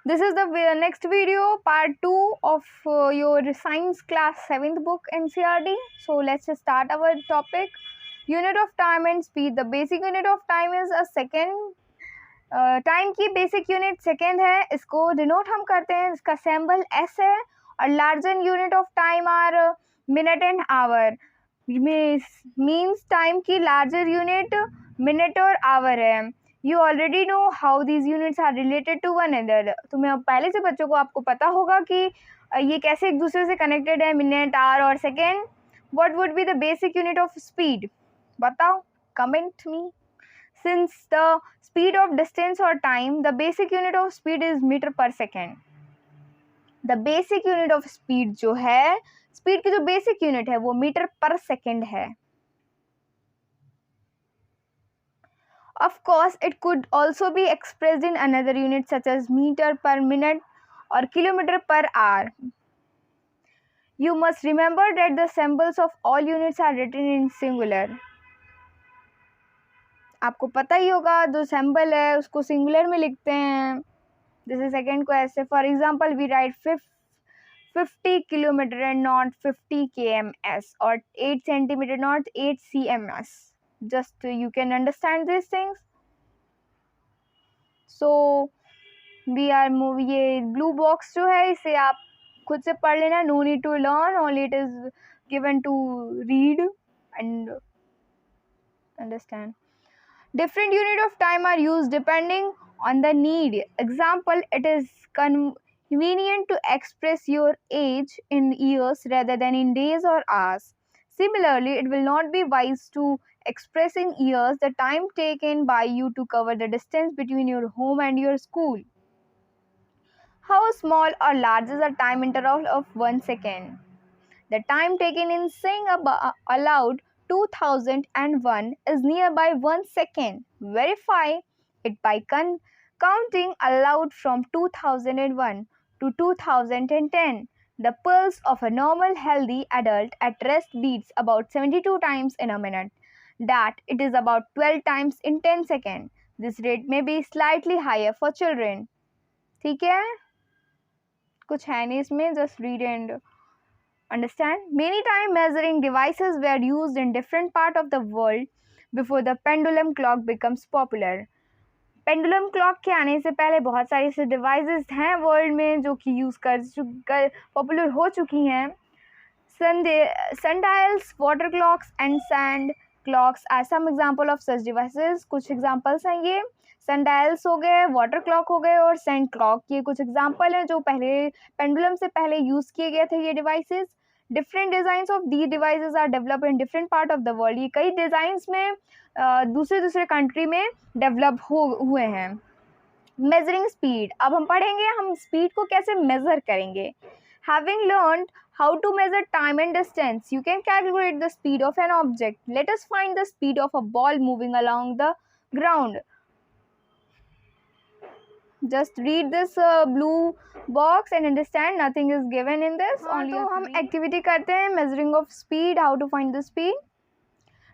This is the next video, part 2 of your science class 7th book NCRD. So let's just start our topic. Unit of time and speed. The basic unit of time is a second. Time की basic unit second है, इसको denote हम करते हैं, इसका symbol S है. और larger unit of time are minute and hour. Means time की लार्जर यूनिट मिनट और आवर है. You already know how these units are related to one other. तुम्हें पहले से बच्चों को आपको पता होगा कि ये कैसे एक दूसरे से कनेक्टेड है, मिनट, आवर और second. What would be the basic unit of speed? बताओ, comment me. Since the speed of distance or time, the basic unit of speed is meter per second. The basic unit of speed जो है, speed की जो basic unit है वो meter per second है. Of course, it could also be expressed in another unit such as meter per minute or kilometer per hour. You must remember that the symbols of all units are written in singular. आपको पता ही होगा जो symbol है उसको singular में लिखते हैं. जैसे सेकेंड को ऐसे, for example we write 50 kilometre and not 50 kms और 8 centimetre not 8 cms. Just you can understand this things. So we are move. ये ब्लू बॉक्स जो है इसे आप खुद से पढ़ लेना. No need to learn, only it is given to read and understand. Different unit of time are used depending on the need. Example, it is convenient to express your age in years rather than in days or hours. Similarly, it will not be wise to express in years the time taken by you to cover the distance between your home and your school. How small or large is the time interval of 1 second? The time taken in saying aloud 2001 is nearby 1 second. Verify it by counting aloud from 2001 to 2010. The pulse of a normal healthy adult at rest beats about 72 times in a minute. That it is about 12 times in 10 seconds. This rate may be slightly higher for children. ठीक है, कुछ है नहीं इसमें, just read and understand. Many time measuring devices were used in different part of the world before the pendulum clock becomes popular. Pendulum clock के आने से पहले बहुत सारी ऐसे डिवाइसेस हैं वर्ल्ड में जो कि यूज़ कर पॉपुलर हो चुकी हैं. sundials, water clocks and sand clocks are some example of such devices. कुछ एग्जांपल्स हैं ये. sundials हो गए, वाटर क्लॉक हो गए और सैंड क्लॉक. ये कुछ एग्जांपल हैं जो पहले पेंडुलम से पहले यूज़ किए गए थे ये devices. Different designs of the devices are develop in different part of the world. ये कई डिज़ाइंस में दूसरे कंट्री में डेवलप हुए हैं. Measuring speed. अब हम पढ़ेंगे हम स्पीड को कैसे मेज़र करेंगे. Having learned how to measure time and distance, you can calculate the speed of an object. Let us find the speed of a ball moving along the ground. Just read this blue box and understand nothing is given in this. तो हम activity करते हैं measuring of speed. How to find the speed?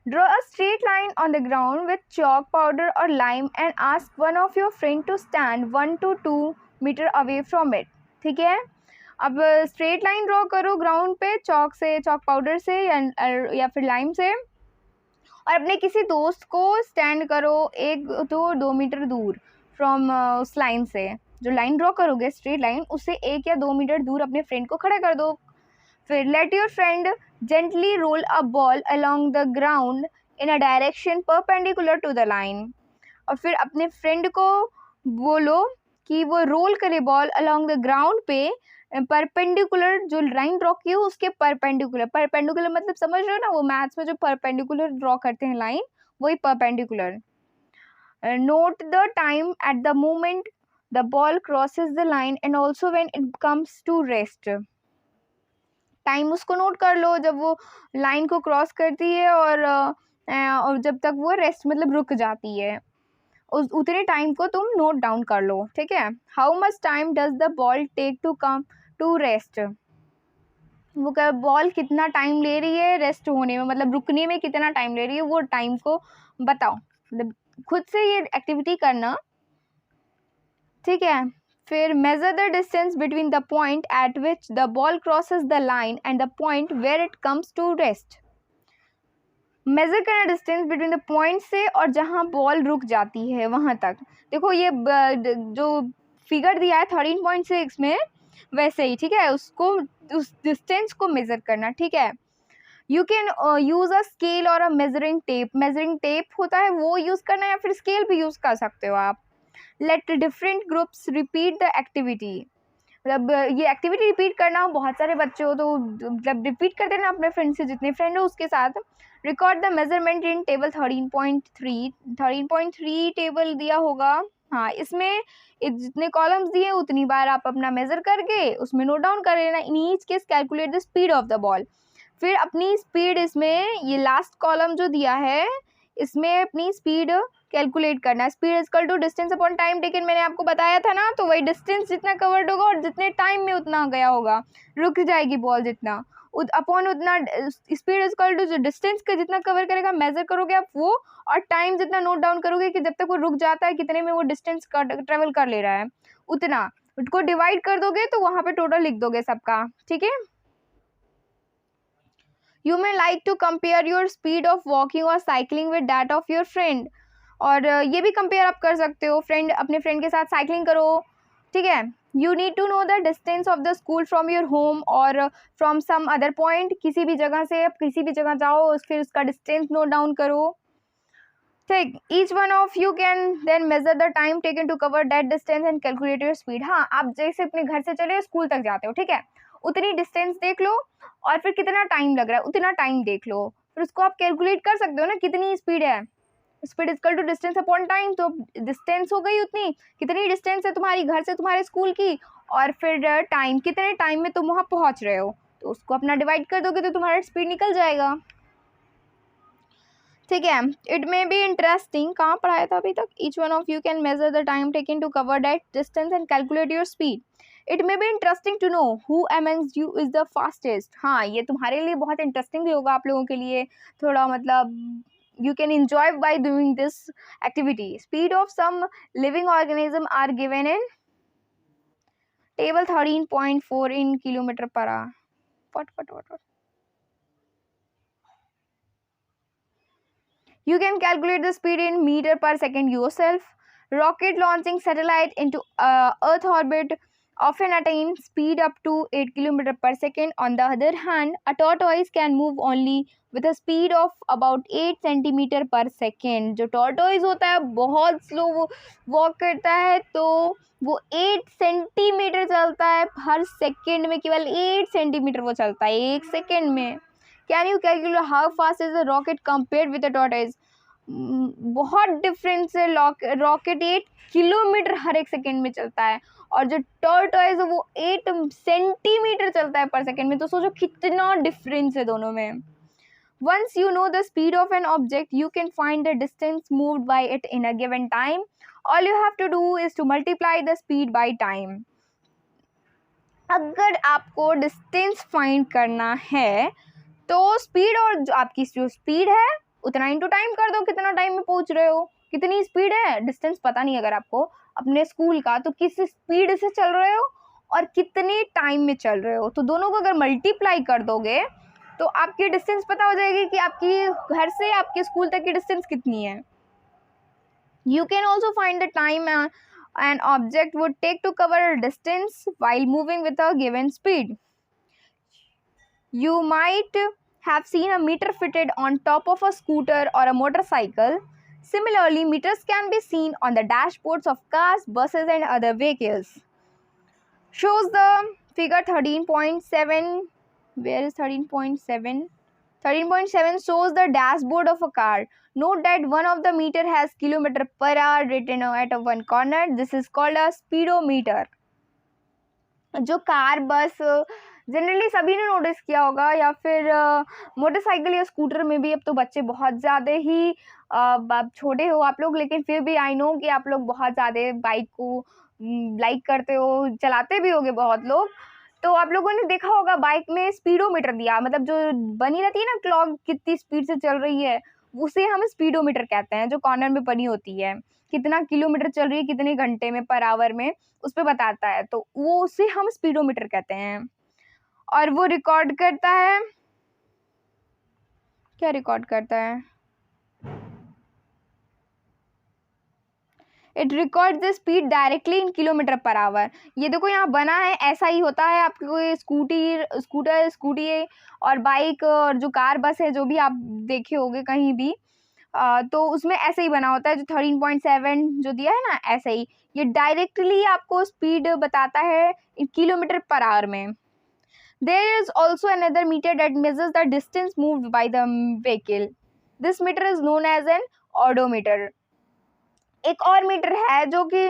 Draw a straight line on the ground with chalk, powder or lime and ask one of your friend to stand 1 to 2 meter away from it. ठीक है, अब straight line draw करो ground पे chalk powder से या फिर lime से, और अपने किसी दोस्त को स्टैंड करो 1 to 2 मीटर दूर फ्रॉम उस लाइन से. जो लाइन ड्रॉ करोगे स्ट्रेट लाइन, उससे 1 या 2 मीटर दूर अपने फ्रेंड को खड़ा कर दो. फिर let your friend gently roll a ball along the ground in a direction perpendicular to the line. और फिर अपने फ्रेंड को बोलो कि वो रोल करे बॉल अलोंग द ग्राउंड पे परपेंडिकुलर, जो लाइन ड्रॉ की हो उसके परपेंडिकुलर. परपेंडिकुलर मतलब समझ रहे हो ना, वो मैथ्स में जो परपेंडिकुलर ड्रॉ करते हैं लाइन, वही perpendicular. Note the time at the moment the ball crosses the line and also when it comes to rest. Time उसको नोट कर लो जब वो लाइन को क्रॉस करती है और जब तक वो रेस्ट मतलब रुक जाती है, उतने टाइम को तुम नोट डाउन कर लो. ठीक है. How much time does the ball take to come to rest. वो क्या बॉल कितना टाइम ले रही है रेस्ट होने में, मतलब रुकने में कितना टाइम ले रही है, वो टाइम को बताओ. मतलब खुद से ये एक्टिविटी करना. ठीक है. फिर measure the distance between the point at which the ball crosses the line and the point where it comes to rest. Measure करना डिस्टेंस बिटवीन द पॉइंट से और जहाँ बॉल रुक जाती है वहाँ तक। देखो ये जो फिगर दिया है 13.6 में वैसे ही, ठीक है, उसको उस डिस्टेंस को मेजर करना, ठीक है। You can use a scale और a measuring tape. Measuring tape होता है वो यूज़ करना, या फिर स्केल भी यूज़ कर सकते हो आप। Let different groups repeat the activity. मतलब ये एक्टिविटी रिपीट करना, बहुत सारे बच्चे हो तो मतलब रिपीट कर देना अपने फ्रेंड से, जितने फ्रेंड हो उसके साथ। Record the measurement in table 13.3 table दिया होगा। हाँ, इसमें जितने कॉलम्स दिए उतनी बार आप अपना मेजर करके उसमें नोट डाउन कर लेना। In each case calculate the speed of the ball. फिर अपनी स्पीड, इसमें ये लास्ट कॉलम जो दिया है इसमें अपनी स्पीड कैलकुलेट करना है। Speed equal to distance upon time taken, मैंने आपको बताया था ना, तो वही डिस्टेंस जितना कवर्ड होगा और जितने टाइम में उतना गया होगा, रुक जाएगी बॉल जितना, अपॉन उतना स्पीड इक्वल टू जो डिस्टेंस का जितना कवर करेगा मेजर करोगे आप वो, और टाइम जितना नोट डाउन करोगे कि जब तक वो रुक जाता है कितने में वो डिस्टेंस ट्रेवल कर ले रहा है उतना, उसको डिवाइड कर दोगे तो वहाँ पे टोटल लिख दोगे सबका, ठीक है। You may like to compare your speed of walking or cycling with that of your friend। और ये भी कंपेयर आप कर सकते हो, अपने फ्रेंड के साथ साइकिलिंग करो, ठीक है। You need to know the distance of the school from your home और फ्रॉम सम अदर पॉइंट। किसी भी जगह से आप किसी भी जगह जाओ फिर उसका डिस्टेंस नोट डाउन करो, ठीक। Each one of you can then measure the time taken to cover that distance and calculate your speed. हाँ, आप जैसे अपने घर से चले स्कूल तक जाते हो, ठीक है, उतनी डिस्टेंस देख लो और फिर कितना टाइम लग रहा है उतना टाइम देख लो, फिर उसको आप कैलकुलेट कर सकते हो ना कितनी स्पीड है। Speed equal to distance upon time, तो डिस्टेंस हो गई उतनी, कितनी डिस्टेंस है तुम्हारी घर से तुम्हारे स्कूल की, और फिर टाइम, कितने टाइम में तुम वहाँ पहुँच रहे हो, तो उसको अपना डिवाइड कर दोगे तो तुम्हारा स्पीड निकल जाएगा, ठीक है। इट मे बी इंटरेस्टिंग, कहाँ पढ़ाया था अभी तक, each one of you can measure the time taken to cover that distance and calculate your speed. It may be interesting to know who amongst you is the fastest. हाँ, ये तुम्हारे लिए बहुत इंटरेस्टिंग भी होगा, आप लोगों के लिए थोड़ा, मतलब you can enjoy by doing this activity। Speed of some living organism are given in table 13.4 in kilometer per hour। What? You can calculate the speed in meter per second yourself। Rocket launching satellite into Earth orbit often attain speed up to 8 km per second। On the other hand, a tortoise can move only with a speed of about 8 cm per second। जो tortoise होता है बहुत slow वो walk करता है, तो वो 8 centimetre चलता है हर सेकेंड में, केवल 8 सेंटीमीटर वो चलता है एक सेकेंड में। Can you calculate how fast is the rocket compared with the tortoise. बहुत डिफरेंस है, रॉकेट 8 किलोमीटर हर एक सेकेंड में चलता है और जो टॉर्टोइज है वो 8 सेंटीमीटर चलता है पर सेकेंड में, तो सोचो कितना डिफरेंस है दोनों में। Once you know the speed of an object, you can find the distance moved by it in a given time। All you have to do is to multiply the speed by time। अगर आपको distance find करना है तो speed और जो आपकी जो speed है उतना इनटू टाइम कर दो, कितना टाइम में पहुंच रहे हो, कितनी स्पीड है। डिस्टेंस पता नहीं अगर आपको अपने स्कूल का, तो किस स्पीड से चल रहे हो और कितने टाइम में चल रहे हो, तो दोनों को अगर मल्टीप्लाई कर दोगे तो आपकी डिस्टेंस पता हो जाएगी कि आपकी घर से आपके स्कूल तक की डिस्टेंस कितनी है। You can also find the time an object would take to cover a distance while moving with a given speed। You might have seen a meter fitted on top of a scooter or a motorcycle। Similarly, meters can be seen on the dashboards of cars, buses and other vehicles। Shows the figure 13.7। Where is 13.7? 13.7 shows the dashboard of a car। Note that one of the meter has kilometer per hour written at one corner। This is called a speedometer। जो car, बस, generally सभी ने notice किया होगा, या फिर motorcycle या scooter में भी अब तो बच्चे बहुत ज़्यादा ही छोटे हो आप लोग, लेकिन फिर भी आई नो कि आप लोग बहुत ज़्यादा बाइक को लाइक करते हो, चलाते भी होगे बहुत लोग। तो आप लोगों ने देखा होगा बाइक में स्पीडोमीटर दिया, मतलब जो बनी रहती है ना क्लॉक, कितनी स्पीड से चल रही है, उसे हम स्पीडोमीटर कहते हैं, जो कॉर्नर में बनी होती है, कितना किलोमीटर चल रही है कितने घंटे में पर आवर में, उस पर बताता है, तो वो उसे हम स्पीडोमीटर कहते हैं। और वो रिकॉर्ड करता है, क्या रिकॉर्ड करता है, it record the speed directly in kilometre per our. ये देखो यहाँ बना है, ऐसा ही होता है आपको स्कूटी और बाइक और जो कार बस है जो भी आप देखे होंगे कहीं भी, तो उसमें ऐसे ही बना होता है, जो 13.7 जो दिया है ना, ऐसे ही ये डायरेक्टली आपको स्पीड बताता है इन किलोमीटर पर आवर में। There is also another meter that measures the distance moved by the vehicle. This meter is known as an odometer. एक और मीटर है जो कि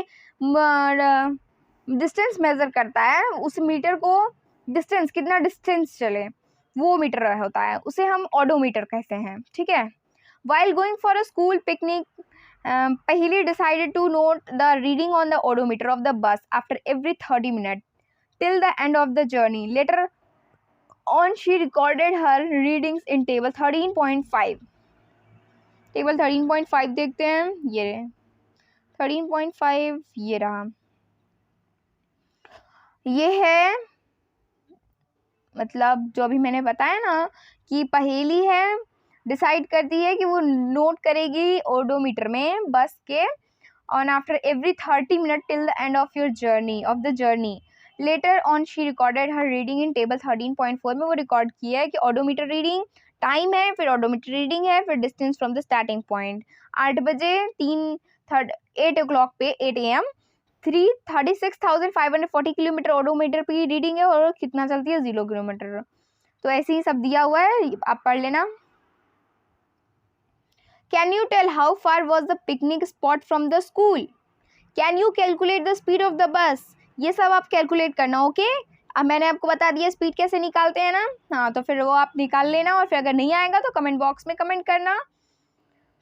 डिस्टेंस मेजर करता है, उस मीटर को डिस्टेंस, कितना डिस्टेंस चले वो मीटर होता है, उसे हम ऑडोमीटर कहते हैं, ठीक है। While going for a school picnic, Pahili decided to note the reading on the odometer of the bus after every 30 minutes till the end of the journey. Later on, she recorded her readings in table 13.5. Table 13.5 देखते हैं, ये 13.5 ये रहा, ये है मतलब जो अभी मैंने बताया ना कि पहेली है, डिसाइड करती है कि वो नोट करेगी ओडोमीटर में बस के on after every 30 minute till the end of your journey later on she recorded her reading in table 13.4 में वो रिकॉर्ड किया है कि ऑडोमीटर रीडिंग टाइम है, फिर ऑडोमीटर रीडिंग है, फिर distance from the starting point 8 बजे 8 o'clock पे 8 AM 36,540 किलोमीटर ऑडोमीटर पे रीडिंग है और कितना चलती है 0 किलोमीटर। तो ऐसे ही सब दिया हुआ है, आप पढ़ लेना। Can you tell how far was the picnic spot from the school? Can you calculate the speed of the bus? ये सब आप कैलकुलेट करना, ओके। अब मैंने आपको बता दिया स्पीड कैसे निकालते हैं ना, हाँ, तो फिर वो आप निकाल लेना और फिर अगर नहीं आएगा तो कमेंट बॉक्स में कमेंट करना,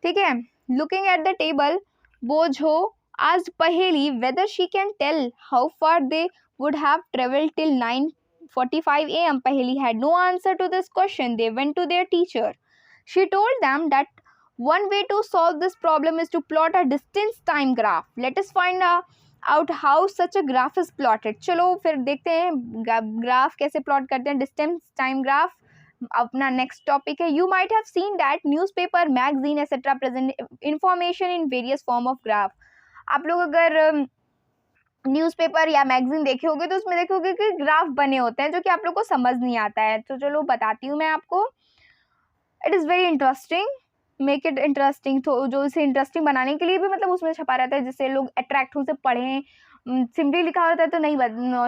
ठीक है। Looking at the table, Boojho asked Paheli whether she can tell how far they would have traveled till 9:45 AM. Paheli had no answer to this question. They went to their teacher. She told them that one way to solve this problem is to plot a distance time graph. Let us find out how such a graph is plotted. चलो फिर देखते हैं graph कैसे plot करते हैं, distance time graph. अपना next topic है, you might have seen that newspaper, magazine etcetera present information in various form of graph. आप लोग अगर न्यूज़पेपर या मैगजीन देखे होंगे तो उसमें देखोगे कि ग्राफ बने होते हैं जो कि आप लोग को समझ नहीं आता है, तो चलो बताती हूँ मैं आपको। It is very interesting, make it interesting. तो जो इसे इंटरेस्टिंग बनाने के लिए भी मतलब उसमें छपा रहता है जिससे लोग अट्रैक्ट हो, से पढ़ें। सिंपली लिखा होता है तो नहीं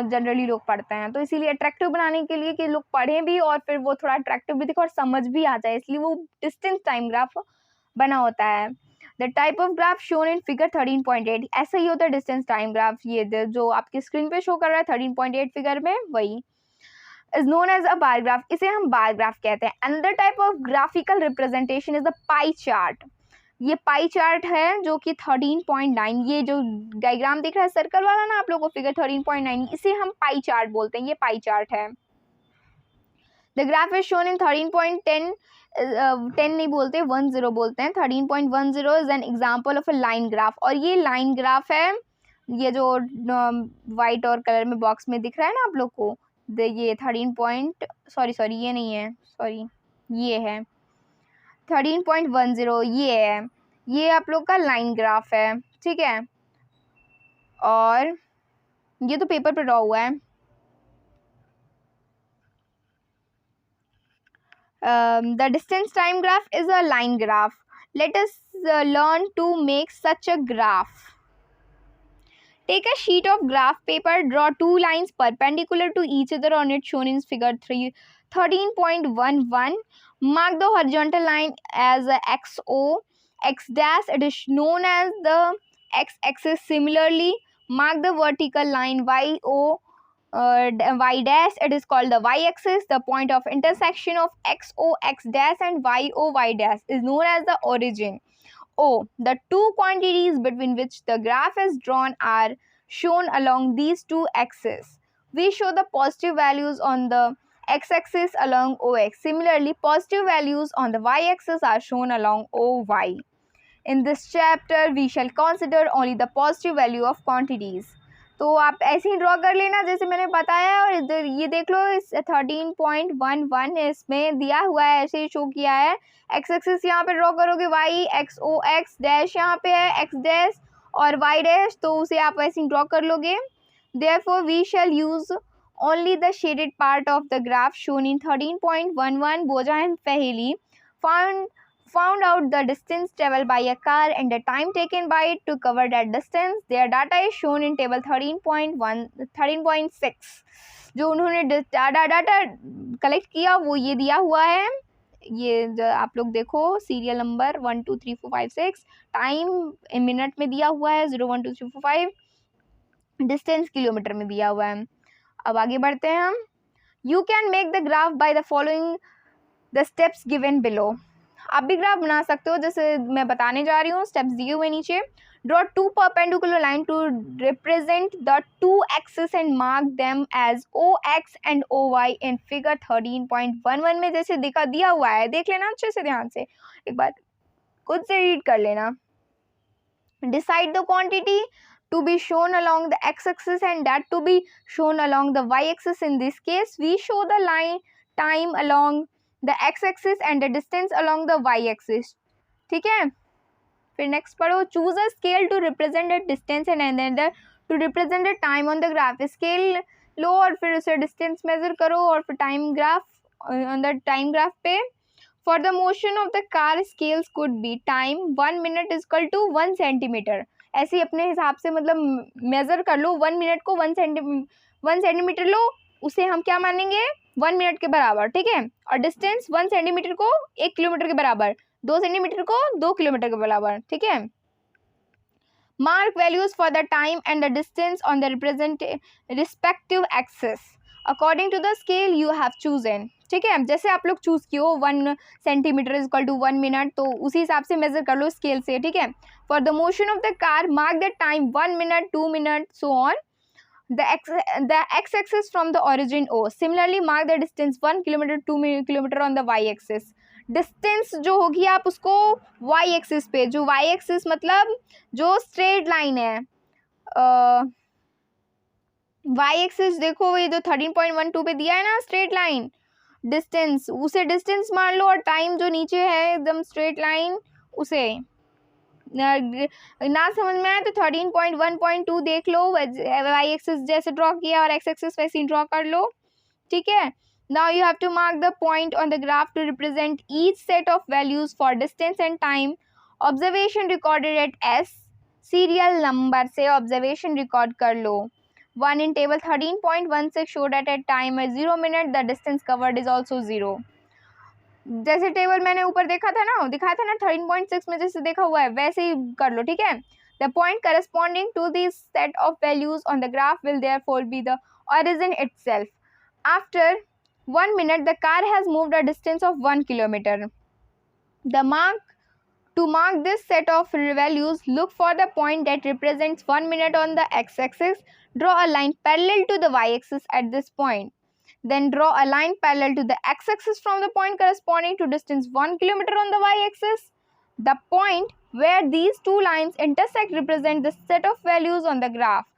जनरली लोग पढ़ते हैं, तो इसीलिए अट्रैक्टिव बनाने के लिए कि लोग पढ़ें भी और फिर वो थोड़ा अट्रैक्टिव भी दिखे और समझ भी आ जाए, इसलिए वो डिस्टेंस टाइम ग्राफ बना होता है। The type of graph shown in figure 13.8, ऐसा ही होता है डिस्टेंस टाइम ग्राफ। ये जो आपकी स्क्रीन पे शो कर रहा है 13.8 फिगर में, वही is known as a bar graph, इसे हम बार ग्राफ कहते हैं। Another type of graphical representation is the pie chart. ये पाई चार्ट है जो कि 13.9, ये जो डायग्राम दिख रहा है सर्कल वाला ना आप लोगों को, फिगर 13.9, इसे हम पाई चार्ट बोलते हैं, ये पाई चार्ट है। The graph is shown in 13.10, 10 नहीं बोलते, 10 बोलते हैं। 13.10 is an example of a line graph, और ये लाइन ग्राफ है, ये जो वाइट और कलर में बॉक्स में दिख रहा है ना आप लोग को, ये 13 ये नहीं है, सॉरी, ये है 13.10, ये है, ये आप लोग का लाइन ग्राफ है, ठीक है। और ये तो पेपर पे ड्रॉ हुआ है। The distance time graph is a line graph. Let us learn to make such a graph. Take a sheet of graph paper, draw two lines perpendicular to each other on it shown in figure 13.11. Mark the horizontal line as a XO. X dash, it is known as the x-axis. Similarly, mark the vertical line YO. Y dash, it is called the y-axis. The point of intersection of XO, X dash and YO, Y dash is known as the origin. O. The two quantities between which the graph is drawn are shown along these two axes. We show the positive values on the x-axis along OX. Similarly, positive values on the y-axis are shown along OY. In this chapter, we shall consider only the positive value of quantities. तो आप ऐसे ही draw कर लेना जैसे मैंने बताया, और इधर ये देख लो, इस 13.11 इसमें दिया हुआ है, ऐसे ही शो किया है. एक्स एक्सिस यहाँ पे ड्रॉ करोगे, वाई एक्स ओ एक्स डैश यहाँ पे है, एक्स डैश और वाई डैश, तो उसे आप ऐसे ही ड्रॉ कर लोगे. Therefore, we shall use only the shaded part of the graph shown in 13.11. Boja and Faheli found out the distance traveled by a car and the time taken by it to cover that distance. Their data is shown in table 13.6. जो उन्होंने data collect किया वो ये दिया हुआ है. ये जो आप लोग देखो, सीरियल नंबर 1 2 3 4 5 6, टाइम मिनट में दिया हुआ है 0 1 2 3 4 5, डिस्टेंस किलोमीटर में दिया हुआ है. अब आगे बढ़ते हैं हम. You can make the graph by the following the steps given below. आप भी ग्राफ बना सकते हो जैसे मैं बताने जा रही हूँ. स्टेप्स दिए हुए नीचे. Draw two perpendicular line to represent the two axis and mark them as OX and OY in figure 13.11 में जैसे दिया हुआ है. देख लेना अच्छे से, ध्यान से एक बार खुद से रीड कर लेना. Decide the quantity to be shown along the x-axis and that to be shown along the y-axis. In this case, we show the line time along the x-axis and the distance along the y-axis. ठीक है. फिर next पढ़ो. Choose a scale to represent the distance and another to represent the time on the graph. Scale लो और फिर उसे distance measure करो और फिर time graph on the time graph पे. For the motion of the car, scales could be time 1 minute is equal to 1 centimeter. ऐसे अपने हिसाब से मतलब मेज़र कर लो. 1 मिनट को 1 सेंटीमीटर लो, उसे हम क्या मानेंगे 1 मिनट के बराबर. ठीक है. और डिस्टेंस 1 सेंटीमीटर को 1 किलोमीटर के बराबर, 2 सेंटीमीटर को 2 किलोमीटर के बराबर. ठीक है. Mark values for the time and the distance on the respective axis according to the scale you have chosen. ठीक है. जैसे आप लोग चूज किए हो 1 centimetre is equal to 1 minute, तो उसी हिसाब से मेजर कर लो स्केल से. ठीक है. For the motion of the car mark the time 1 minute 2 minute so on the x axis from the origin O. Similarly mark the distance 1 kilometre 2 kilometre on the y axis. Distance जो होगी आप उसको Y axis पे, जो Y axis मतलब जो straight line है, Y axis देखो ये जो 13.12 पे दिया है ना स्ट्रेट लाइन, डिस्टेंस उसे डिस्टेंस मान लो और टाइम जो नीचे है एकदम स्ट्रेट लाइन उसे. ना समझ में आए तो 13.1.2 देख लो, वाई एक्सिस जैसे ड्रॉ किया और एक्स एक्सिस वैसे ही ड्रॉ कर लो. ठीक है. Now you have to mark the point on the graph to represent each set of values for distance and time. Observation recorded at S. Serial number से observation record कर लो. 1 in table 13.16 show that at time at 0 minute the distance covered is also 0. जैसे table मैंने ऊपर देखा था ना, दिखाया था ना 13.6 में जैसे देखा हुआ है वैसे ही कर लो. ठीक है. The point corresponding to this set of values on the graph will therefore be the origin itself. After 1 minute the car has moved a distance of 1 kilometer. To mark this set of values, look for the point that represents 1 minute on the x-axis. Draw a line parallel to the y-axis at this point. Then draw a line parallel to the x-axis from the point corresponding to distance 1 kilometer on the y-axis. The point where these two lines intersect represent the set of values on the graph.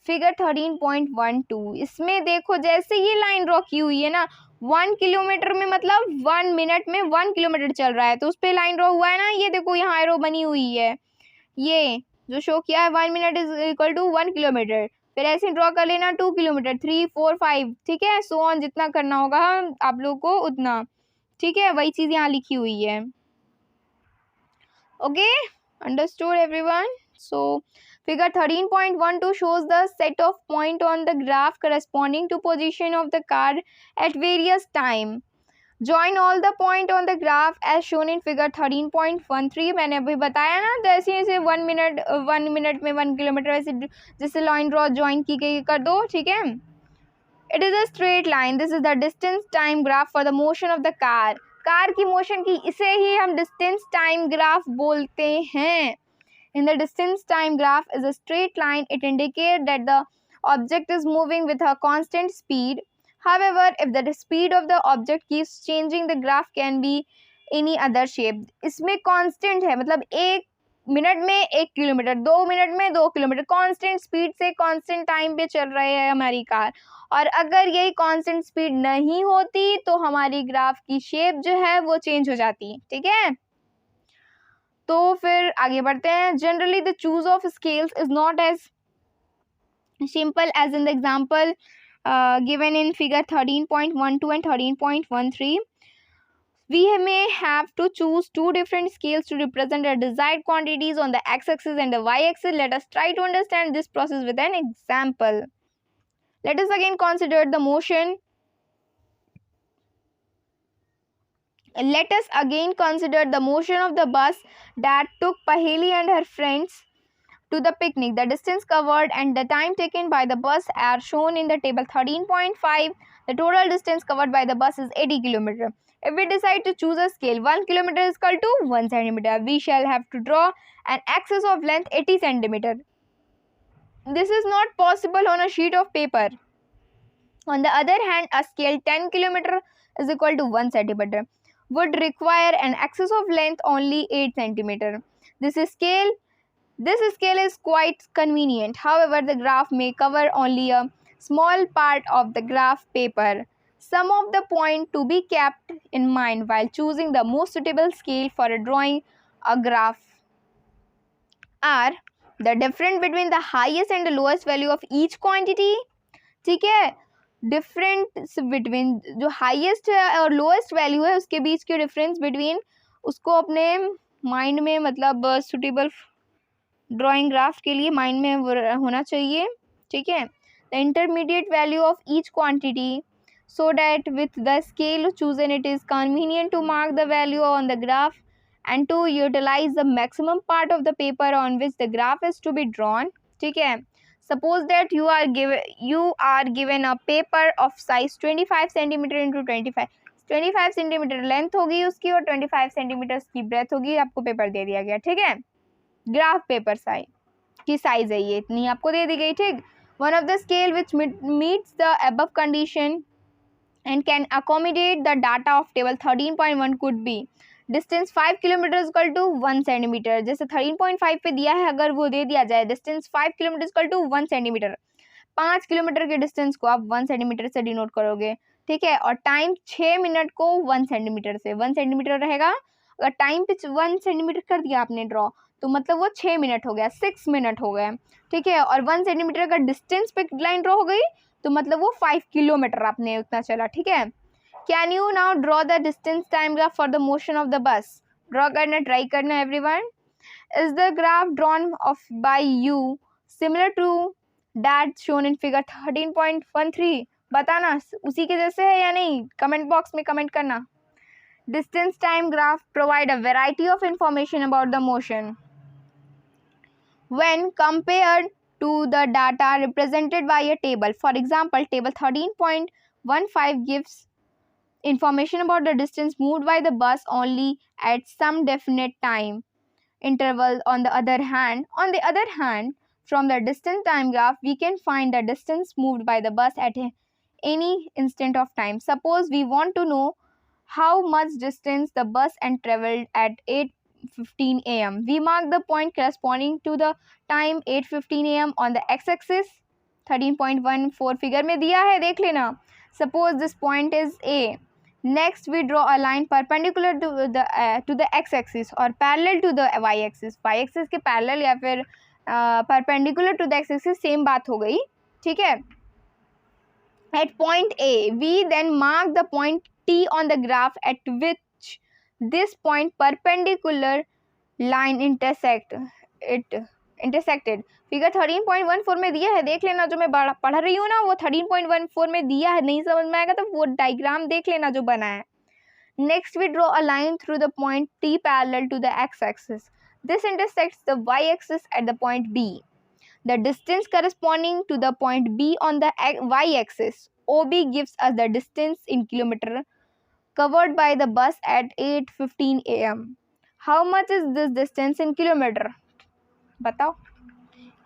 Figure 13.12. इसमें देखो जैसे ये line draw की हुई है ना, 1 kilometre में मतलब 1 मिनट में 1 किलोमीटर चल रहा है, तो उस पर लाइन ड्रॉ हुआ है ना. ये देखो यहाँ एरो बनी हुई है, ये जो शो किया है 1 minute is equal to 1 kilometre. फिर ऐसे ड्रॉ कर लेना 2 किलोमीटर 3 4 5. ठीक है. सो ऑन जितना करना होगा आप लोग को उतना. ठीक है. वही चीज़ यहाँ लिखी हुई है. Okay, understood everyone. So figure 13.12 shows the set of point on the graph corresponding to position of the car at various time. Join all the point on the graph as shown in figure 13.13. मैंने अभी बताया ना, जैसे जैसे 1 minute में 1 kilometre ऐसे जैसे line draw join की गई कर दो. ठीक है. It is a straight line. This is the distance time graph for the motion of the car. Car की मोशन की इसे ही हम distance time graph बोलते हैं. In the distance time graph is a straight line. It indicates that the object is moving with a constant speed. However, if the speed of the object keeps changing, the graph can be any other shape. इसमें constant है, मतलब 1 minute में 1 kilometre, 2 minute में 2 kilometre, constant speed से constant time पे चल रही है हमारी कार. और अगर यही कांस्टेंट स्पीड नहीं होती तो हमारी ग्राफ की शेप जो है वो चेंज हो जाती. ठीक है, तो फिर आगे बढ़ते हैं. Generally the choose of scales is not as simple as in the example given in figure 13.12 and 13.13. We may have to choose two different scales to represent the desired quantities on the x-axis and the y-axis. Let us try to understand this process with an example. Let us again consider the motion. Let us again consider the motion of the bus that took Paheli and her friends to the picnic. The distance covered and the time taken by the bus are shown in the table 13.5. The total distance covered by the bus is 80 km. If we decide to choose a scale, 1 km is equal to 1 cm. We shall have to draw an axis of length 80 cm. This is not possible on a sheet of paper. On the other hand, a scale 10 km is equal to 1 cm would require an axis of length only 8 cm. This scale is quite convenient. However, the graph may cover only a small part of the graph paper. Some of the points to be kept in mind while choosing the most suitable scale for drawing a graph are the difference between the highest and the lowest value of each quantity. ठीक है, difference between जो highest है और lowest value है उसके बीच के difference between, उसको अपने माइंड में, मतलब सुटेबल ड्राइंग ग्राफ के लिए माइंड में होना चाहिए. ठीक है, the intermediate value of each quantity so that with the scale chosen it is convenient to mark the value on the graph and to utilize the maximum part of the paper on which the graph is to be drawn. ठीक है, suppose that you are given a paper of size 25 cm into 25 cm length होगी उसकी और 25 cm की breath होगी. आपको paper दे दिया गया. ठीक है, ग्राफ पेपर साइज की साइज है ये, इतनी आपको दे दी गई. ठीक, one of the scale which meets the above condition and can accommodate the data of table 13.1 could be distance 5 km is equal to 1 cm. जैसे 13.5 पे दिया है, अगर वो दे दिया जाए distance 5 km is equal to 1 cm, 5 kilometre के distance को आप 1 सेंटीमीटर से डिनोट करोगे. ठीक है, और टाइम 6 मिनट को 1 सेंटीमीटर से 1 सेंटीमीटर रहेगा. अगर टाइम पे 1 सेंटीमीटर कर दिया आपने ड्रॉ तो मतलब वो 6 मिनट हो गया, 6 मिनट हो गए. ठीक है, और 1 सेंटीमीटर का डिस्टेंस पे लाइन ड्रॉ हो गई तो मतलब वो 5 किलोमीटर आपने उतना चला. ठीक है, can you now draw the distance time graph for the motion of the bus. Draw करना, ट्राई करना everyone. Is the graph drawn of by you similar to that shown in figure 13.13. बताना उसी के जैसे है या नहीं, कमेंट बॉक्स में कमेंट करना. Distance time graph provide a variety of information about the motion when compared to the data represented by a table. For example, table 13.15 gives information about the distance moved by the bus only at some definite time interval. On the other hand, from the distance time graph, we can find the distance moved by the bus at any instant of time. Suppose we want to know how much distance the bus and traveled at 8:15 am. We mark the point corresponding to the time 8:15 am on the x-axis. 13.14 figure में दिया है, देख लेना. Suppose this point is A. Next we draw a line perpendicular to the x-axis or parallel to the y-axis. y-axis के parallel या फिर perpendicular to the x-axis, same बात हो गई. ठीक है, at point A we then mark the point T on the graph at which this point perpendicular line intersected. Figure 13.14 में दिया है, देख लेना. जो मैं पढ़ रही हूँ ना वो 13.14 में दिया है. नहीं समझ में आएगा तो वो डायग्राम देख लेना जो बना है. Next we draw a line through the point T parallel to the x axis. This intersects the y axis at the point B. The distance corresponding to the point B on the y-axis OB gives us the distance in kilometer covered by the bus at 8:15 am. How much is this distance in kilometer? बताओ.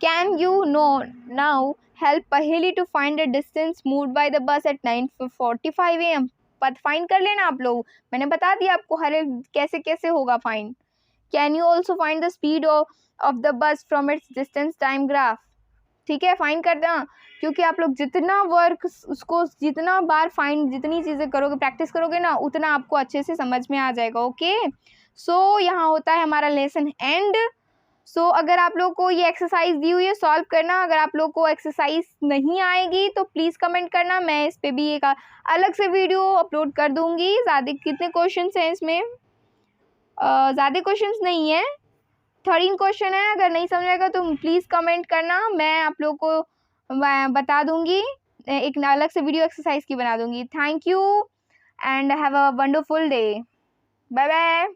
Can you know now help Paheli to find the distance moved by the bus at 9:45 a.m. पत find कर लेना आप लोग, मैंने बता दिया आपको हर एक कैसे कैसे होगा find. Can you also find the speed of the बस from its distance time graph. ठीक है, फाइंड कर देना, क्योंकि आप लोग जितना वर्क उसको जितना बार फाइंड जितनी चीज़ें करोगे प्रैक्टिस करोगे ना उतना आपको अच्छे से समझ में आ जाएगा. ओके, सो यहाँ होता है हमारा लेसन एंड. सो अगर आप लोग को ये एक्सरसाइज दी हुई है सॉल्व करना. अगर आप लोग को एक्सरसाइज नहीं आएगी तो प्लीज़ कमेंट करना, मैं इस पर भी एक अलग से वीडियो अपलोड कर दूंगी. ज़्यादा कितने क्वेश्चन हैं इसमें? ज़्यादा क्वेश्चन नहीं है, 13 क्वेश्चन है. अगर नहीं समझेगा तो प्लीज़ कमेंट करना, मैं आप लोग को बता दूंगी, एक अलग से वीडियो एक्सरसाइज की बना दूंगी. Thank you and have a wonderful day. Bye bye.